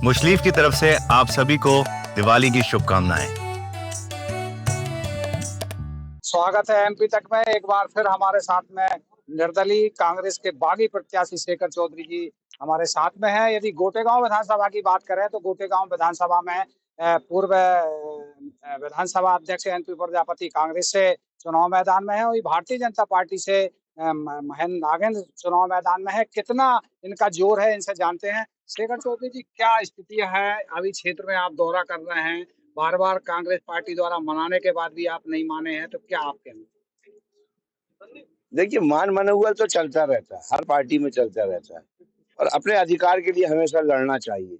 मुशलीफ की तरफ से आप सभी को दिवाली की शुभकामनाएं। स्वागत है एमपी तक में। एक बार फिर हमारे साथ में निर्दलीय कांग्रेस के बागी प्रत्याशी शेखर चौधरी जी हमारे साथ में हैं। यदि गोटेगांव विधानसभा की बात करें तो गोटेगांव विधानसभा में पूर्व विधानसभा अध्यक्ष एनपी प्रजापति कांग्रेस से चुनाव मैदान में है और भारतीय जनता पार्टी से महेंद्र नागेंद्र चुनाव मैदान में है। कितना इनका जोर है, इनसे जानते हैं। शेखर चौधरी जी, क्या स्थिति है? अभी क्षेत्र में आप दौरा कर रहे हैं, बार बार कांग्रेस पार्टी द्वारा मनाने के बाद भी आप नहीं माने हैं, तो क्या आप कहना? देखिए, मान मनोबल तो चलता रहता है, हर पार्टी में चलता रहता है और अपने अधिकार के लिए हमेशा लड़ना चाहिए।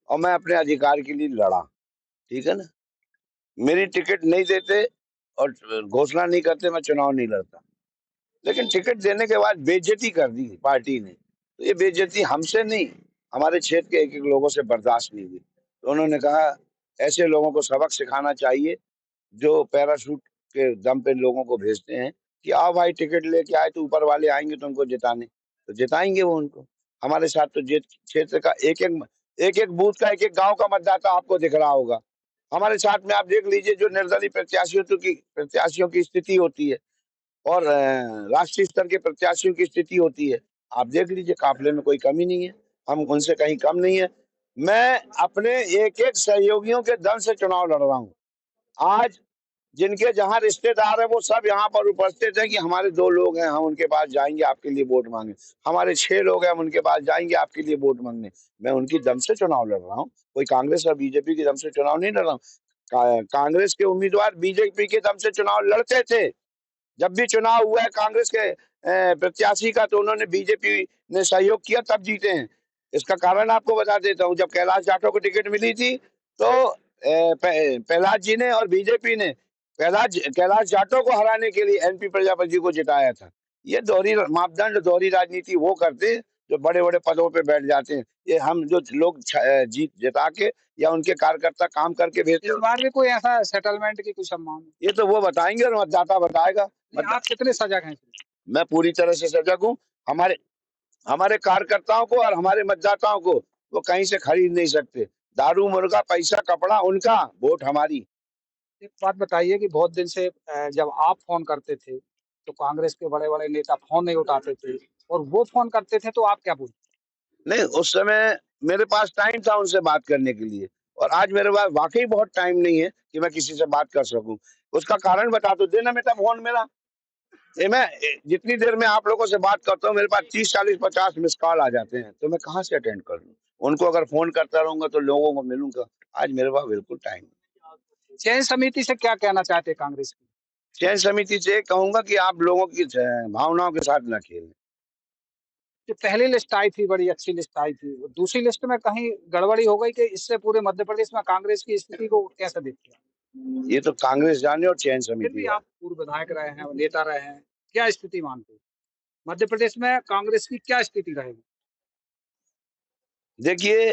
और मैं अपने अधिकार के लिए लड़ा, ठीक है ना। मेरी टिकट नहीं देते और घोषणा नहीं करते, मैं चुनाव नहीं लड़ता। लेकिन टिकट देने के बाद बेइज्जती कर दी पार्टी ने, तो ये बेइज्जती हमसे नहीं, हमारे क्षेत्र के एक एक लोगों से बर्दाश्त नहीं हुई। तो उन्होंने कहा ऐसे लोगों को सबक सिखाना चाहिए जो पैराशूट के दम पे लोगों को भेजते हैं कि आओ भाई टिकट लेके आए, तो ऊपर वाले आएंगे तो उनको जिताने, तो जिताएंगे वो उनको। हमारे साथ तो क्षेत्र का एक एक बूथ का, एक एक गांव का मतदाता आपको दिख रहा होगा। हमारे साथ में आप देख लीजिए जो निर्दलीय प्रत्याशियों की स्थिति होती है और राष्ट्रीय स्तर के प्रत्याशियों की स्थिति होती है। आप देख लीजिए, काफिले में कोई कमी नहीं है, हम उनसे कहीं कम नहीं है। मैं अपने एक एक सहयोगियों के दम से चुनाव लड़ रहा हूँ। आज जिनके जहां रिश्तेदार है वो सब यहाँ पर उपस्थित है कि हमारे 2 लोग हैं, हम उनके पास जाएंगे आपके लिए वोट मांगे। हमारे 6 लोग हैं, हम उनके पास जाएंगे आपके लिए वोट मांगने। मैं उनकी दम से चुनाव लड़ रहा हूँ, कोई कांग्रेस और बीजेपी की दम से चुनाव नहीं लड़ रहा हूँ। कांग्रेस के उम्मीदवार बीजेपी के दम से चुनाव लड़ते थे। जब भी चुनाव हुआ है कांग्रेस के प्रत्याशी का, तो उन्होंने बीजेपी ने सहयोग किया, तब जीते हैं। इसका कारण आपको बता देता हूँ। जब कैलाश जाटव को टिकट मिली थी तो प्रहलाद जी ने और बीजेपी ने कैलाश जाटव को हराने के लिए एनपी प्रजापति को जिताया था। ये दोहरी मापदंड, दोहरी राजनीति वो करते हैं जो बड़े बड़े पदों पे बैठ जाते हैं। ये हम जो लोग जीत जिता के या उनके कार्यकर्ता काम करके भेजते इस हैं, बार भी कोई ऐसा सेटलमेंट की कुछ संभावना? ये तो वो बताएंगे और मतदाता बताएगा। आप कितने सजग हैं? मैं पूरी तरह से सजग हूँ। हमारे हमारे कार्यकर्ताओं को और हमारे मतदाताओं को वो कहीं से खरीद नहीं सकते। दारू, मुर्गा, पैसा, कपड़ा उनका, वोट हमारी। एक बात बताइए कि बहुत दिन से जब आप फोन करते थे तो कांग्रेस के बड़े बड़े नेता फोन नहीं उठाते थे, और वो फोन करते थे तो आप क्या बोलते? नहीं, उस समय मेरे पास टाइम था उनसे बात करने के लिए, और आज मेरे पास वाकई बहुत टाइम नहीं है कि मैं किसी से बात कर सकूं। उसका कारण बता दो, देना बेटा फोन मेरा। मैं जितनी देर में आप लोगों से बात करता हूँ, मेरे पास 30, 40, 50 मिस कॉल आ जाते हैं, तो मैं कहाँ से अटेंड कर लूँ? उनको अगर फोन करता रहूंगा तो लोगों को मिलूंगा। आज मेरे पास बिल्कुल टाइम। चयन समिति से क्या कहना चाहते हैं कांग्रेस की? चयन समिति से कहूंगा कि आप लोगों की भावनाओं के साथ न खेलें। जो पहली लिस्ट आई थी, बड़ी अच्छी लिस्ट आई थी, वो दूसरी लिस्ट में कहीं गड़बड़ी हो गई कि इससे पूरे मध्य प्रदेश में कांग्रेस की स्थिति को कैसे देखते हैं? ये तो कांग्रेस जाने और चयन फिर भी समिति आप पूर्व विधायक रहे हैं, नेता रहे हैं, क्या स्थिति मानते हैं मध्य प्रदेश में कांग्रेस की? क्या स्थिति रहेगी? देखिए,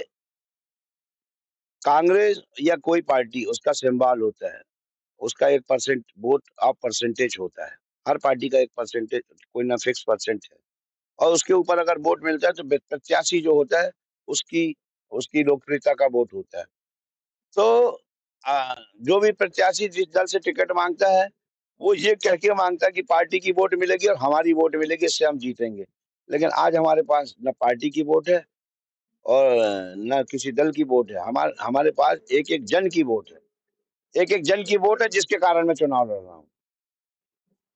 कांग्रेस या कोई पार्टी, उसका सिंबल होता है, उसका 1% वोट ऑफ परसेंटेज होता है। हर पार्टी का 1% कोई ना फिक्स परसेंट है, और उसके ऊपर अगर वोट मिलता है तो प्रत्याशी जो होता है उसकी उसकी लोकप्रियता का वोट होता है। तो जो भी प्रत्याशी जिस दल से टिकट मांगता है, वो ये कह के मांगता है कि पार्टी की वोट मिलेगी और हमारी वोट मिलेगी, इससे हम जीतेंगे। लेकिन आज हमारे पास न पार्टी की वोट है और न किसी दल की वोट है। हमारे पास एक एक जन की वोट है, एक एक जन की वोट है, जिसके कारण मैं चुनाव लड़ रहा हूँ।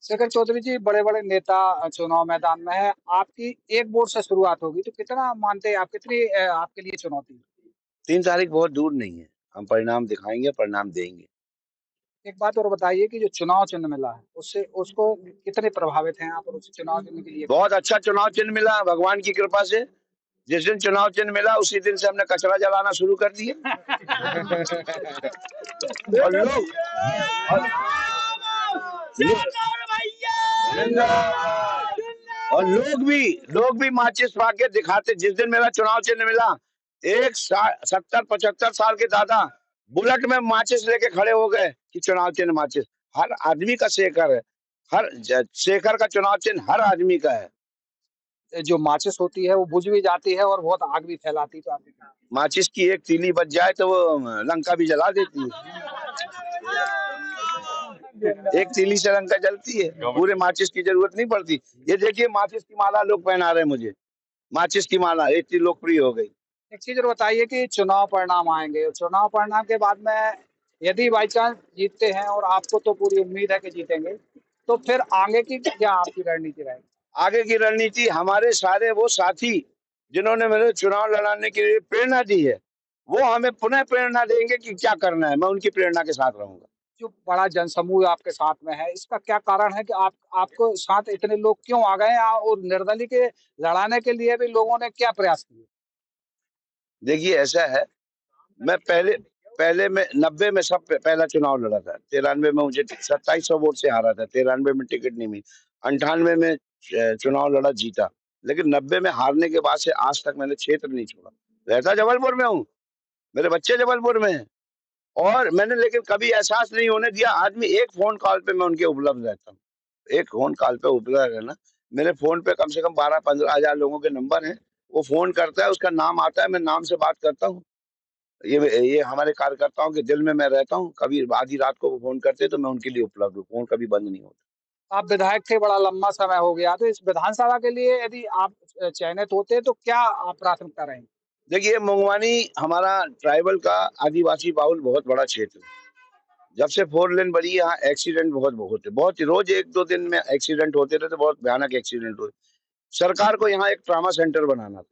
शेखर चौधरी जी, बड़े बड़े नेता चुनाव मैदान में है, आपकी एक वोट से शुरुआत होगी, तो कितना मानते हैं आप, कितनी आपके लिए चुनौती? 3 तारीख बहुत दूर नहीं है, हम परिणाम दिखाएंगे, परिणाम देंगे। एक बात और बताइए कि जो चुनाव चिन्ह मिला है उससे उसको कितने प्रभावित हैं आप, और उस चुनाव चिन्ह के लिए? बहुत अच्छा चुनाव चिन्ह मिला भगवान की कृपा से। जिस दिन चुनाव चिन्ह मिला उसी दिन से हमने कचरा जलाना शुरू कर दिया। और लोग और, और लोग भी माचिस पाके दिखाते। जिस दिन मेरा चुनाव चिन्ह मिला, 70-75 साल के दादा बुलेट में माचिस लेके खड़े हो गए कि चुनाव चिन्ह माचिस। हर आदमी का शेखर है, शेखर का चुनाव चिन्ह हर आदमी का है। जो माचिस होती है वो बुझ भी जाती है और बहुत आग भी फैलाती है, तो आपने कहा। माचिस की एक तीली बच जाए तो वो लंका भी जला देती है। एक तीली से लंका जलती है, पूरे माचिस की जरूरत नहीं पड़ती। ये देखिए माचिस की माला लोग पहना रहे हैं मुझे, माचिस की माला इतनी लोकप्रिय हो गई। एक चीज़ और बताइए कि चुनाव परिणाम आएँगे, चुनाव परिणाम के बाद में यदि बाई चांस जीतते हैं और आपको तो पूरी उम्मीद है कि जीतेंगे, तो फिर आगे की क्या आपकी रणनीति रहेगी? आगे की रणनीति हमारे सारे वो साथी जिन्होंने मेरे चुनाव लड़ाने के लिए प्रेरणा दी है, वो हमें पुनः प्रेरणा देंगे कि क्या करना है। मैं उनकी प्रेरणा के साथ रहूंगा। जो बड़ा जनसमूह आपके साथ में है, इसका क्या कारण है कि आपको साथ इतने लोग क्यों आ गए और निर्दलीय के लड़ाने के लिए भी लोगों ने क्या प्रयास किए? देखिए ऐसा है, मैं पहले पहले में 90 में पहला चुनाव लड़ा था। 93 में मुझे 2700 वोट से हारा था। 93 में टिकट नहीं मिली। 98 में चुनाव लड़ा, जीता। लेकिन 90 में हारने के बाद से आज तक मैंने क्षेत्र नहीं छोड़ा। रहता जबलपुर में हूँ, मेरे बच्चे जबलपुर में हैं और मैंने लेकिन कभी एहसास नहीं होने दिया। आदमी एक फ़ोन कॉल पे मैं उनके उपलब्ध रहता हूँ। एक फ़ोन कॉल पे उपलब्ध रहना, मेरे फ़ोन पे कम से कम 12-15 हज़ार लोगों के नंबर हैं। वो फ़ोन करता है, उसका नाम आता है, मैं नाम से बात करता हूँ। ये हमारे कार्यकर्ताओं के दिल में मैं रहता हूँ। कभी आधी रात को वो फ़ोन करते हैं तो मैं उनके लिए उपलब्ध हूँ। फ़ोन कभी बंद नहीं होता। आप विधायक थे, बड़ा लंबा समय हो गया, तो इस विधानसभा के लिए यदि आप चयनित होते तो क्या आप प्राथमिकता रहेंगी? देखिए मंगवानी हमारा ट्राइबल का आदिवासी बाहुल बहुत बड़ा क्षेत्र है। जब से 4 लेन बनी है, यहाँ एक्सीडेंट बहुत है। बहुत रोज़ 1-2 दिन में एक्सीडेंट होते रहते, बहुत भयानक एक्सीडेंट हुए। सरकार को यहाँ एक ट्रॉमा सेंटर बनाना था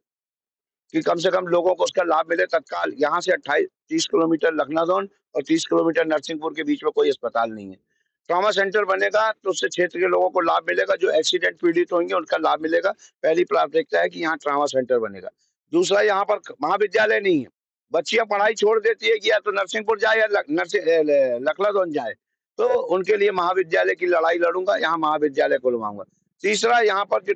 कि कम से कम लोगों को उसका लाभ मिले तत्काल। यहाँ से 28-30 किलोमीटर लखनादौन और 30 किलोमीटर नरसिंहपुर के बीच में कोई अस्पताल नहीं है। ट्रॉमा सेंटर बनेगा तो उससे क्षेत्र के लोगों को लाभ मिलेगा, जो एक्सीडेंट पीड़ित होंगे उनका लाभ मिलेगा। पहली प्राथमिकता है कि यहाँ ट्रॉमा सेंटर बनेगा। दूसरा, यहाँ पर महाविद्यालय नहीं है। बच्चियाँ पढ़ाई छोड़ देती है कि या तो नरसिंहपुर जाए या लखनादौन जाए। तो उनके लिए महाविद्यालय की लड़ाई लड़ूंगा, यहाँ महाविद्यालय खुलवाऊंगा। तीसरा, यहाँ पर जो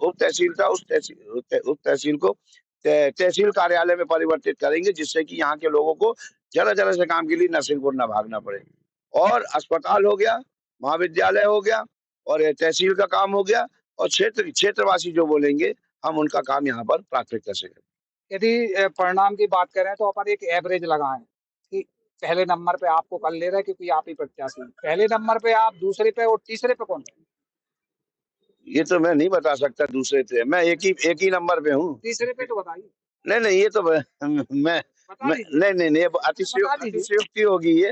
उप तहसील था, उप तहसील को तहसील कार्यालय में परिवर्तित करेंगे, जिससे कि यहाँ के लोगों को जरा-जरा से काम के लिए नरसिंहपुर ना भागना पड़े। और अस्पताल हो गया, महाविद्यालय हो गया और ये तहसील का काम हो गया और क्षेत्रवासी जो बोलेंगे, हम उनका काम यहाँ पर प्राथमिकता से करें। यदि परिणाम की बात करें तो अपन एक एवरेज लगाएँ कि पहले नंबर पे आपको कल ले रहे हैं क्योंकि आप ही प्रत्याशी हैं। पहले नंबर पे आप, दूसरे पे और तीसरे पे कौन है? ये तो मैं नहीं बता सकता दूसरे से, मैं एक ही नंबर पे हूँ। तीसरे पे तो बताइए, नहीं, ये तो बता दीजिए, नहीं, ये बता दीजिए। अतिशयोक्ति होगी ये।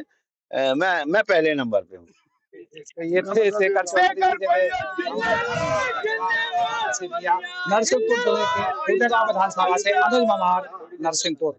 मैं पहले नंबर पे हूँ। तो ये थे शेखर चौधरी नरसिंहपुर जिले के गोटेगांव विधानसभा से अनुज ममार, नरसिंहपुर।